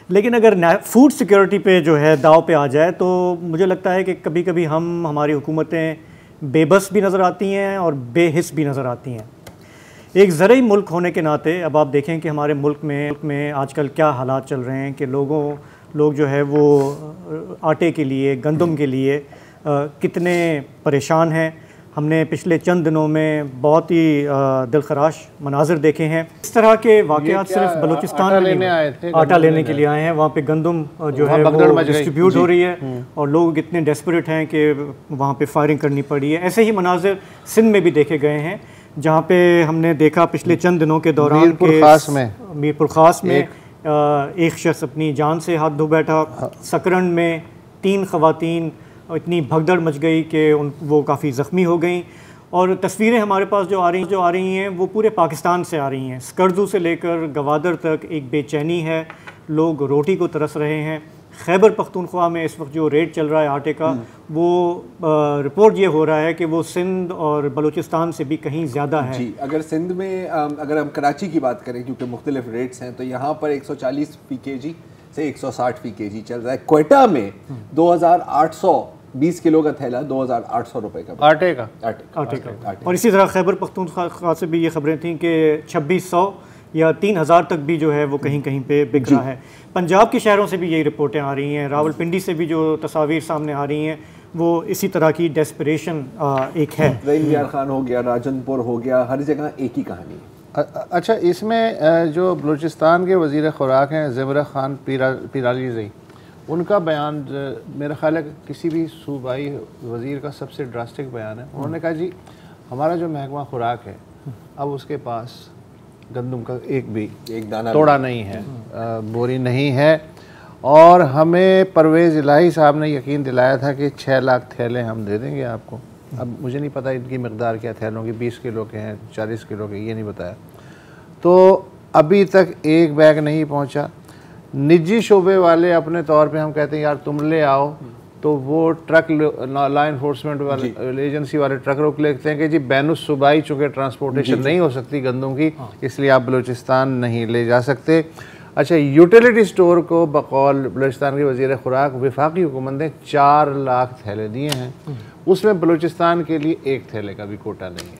लेकिन अगर food security पे जो है दाव पे आ जाए तो मुझे लगता है कि कभी कभी हमारी हुकूमतें बेबस भी नज़र आती हैं और बेहिस भी नज़र आती हैं। एक ज़रूरी मुल्क होने के नाते अब आप देखें कि हमारे मुल्क में आजकल क्या हालात चल रहे हैं कि लोग जो है वो आटे के लिए, गंदम के लिए कितने परेशान हैं। हमने पिछले चंद दिनों में बहुत ही दिलखराश मनाजिर देखे हैं। इस तरह के वाक़यात सिर्फ बलूचिस्तान में आटा लेने के लिए आए हैं, वहाँ पे गंदम जो है वो डिस्ट्रीब्यूट हो रही है और लोग इतने डेस्परेट हैं कि वहाँ पे फायरिंग करनी पड़ी है। ऐसे ही मनाजिर सिंध में भी देखे गए हैं, जहाँ पे हमने देखा पिछले चंद दिनों के दौरान मीरपुर ख़ास में एक शख्स अपनी जान से हाथ धो बैठा। सकरन में 3 ख़वातीन इतनी भगदड़ मच गई कि वो काफ़ी ज़ख्मी हो गई। और तस्वीरें हमारे पास जो आ रही हैं वो पूरे पाकिस्तान से आ रही हैं। स्कर्दू से लेकर गवादर तक एक बेचैनी है, लोग रोटी को तरस रहे हैं। खैबर पख्तूनख्वा में इस वक्त जो रेट चल रहा है आटे का, वो रिपोर्ट ये हो रहा है कि वो सिंध और बलूचिस्तान से भी कहीं ज़्यादा है। जी, अगर सिंध में अगर हम कराची की बात करें, क्योंकि मुख्तलिफ रेट्स हैं, तो यहाँ पर 140 फी KG से 160 फी KG चल रहा है। क्वेटा में 2820 किलो का थैला 2800 रुपये का आटे का। और इसी तरह खैबर पख्तूनख्वा से भी ये खबरें थीं कि 2600 या 3000 तक भी जो है वो कहीं कहीं पे बिक रहा है। पंजाब के शहरों से भी यही रिपोर्टें आ रही हैं। रावलपिंडी से भी जो तस्वीर सामने आ रही हैं वो इसी तरह की डेस्परेशन एक है। रहीम यार खान हो गया, राजनपुर हो गया, हर जगह एक ही कहानी है। अच्छा, इसमें जो बलूचिस्तान के वज़ीर खुराक हैं ज़ेवर खान पीरालीज़ई, उनका बयान मेरा ख्याल है किसी भी सूबाई वज़ीर का सबसे ड्रास्टिक बयान है। उन्होंने कहा जी हमारा जो महकमा खुराक है अब उसके पास गंदम का एक दाना तोड़ा नहीं है, बोरी नहीं है। और हमें परवेज़ इलाही साहब ने यकीन दिलाया था कि 6 लाख थैले हम दे देंगे आपको। अब मुझे नहीं पता इनकी मकदार क्या थैलों की, 20 किलो के हैं, 40 किलो के, ये नहीं बताया। तो अभी तक एक बैग नहीं पहुंचा। निजी शोबे वाले अपने तौर पे हम कहते हैं यार तुम ले आओ, तो वो ट्रक लॉ इन्फोर्समेंट वाले एजेंसी वाले ट्रक रोक लेते हैं कि जी बैनुस सूबाई चूँकि ट्रांसपोर्टेशन नहीं हो सकती गंदम की, इसलिए आप बलूचिस्तान नहीं ले जा सकते। अच्छा, यूटिलिटी स्टोर को बकौल बलूचिस्तान के वज़ीर खुराक वफाकी हुकूमत ने 4 लाख थैले दिए हैं, उसमें बलूचिस्तान के लिए एक थैले का भी कोटा नहीं है।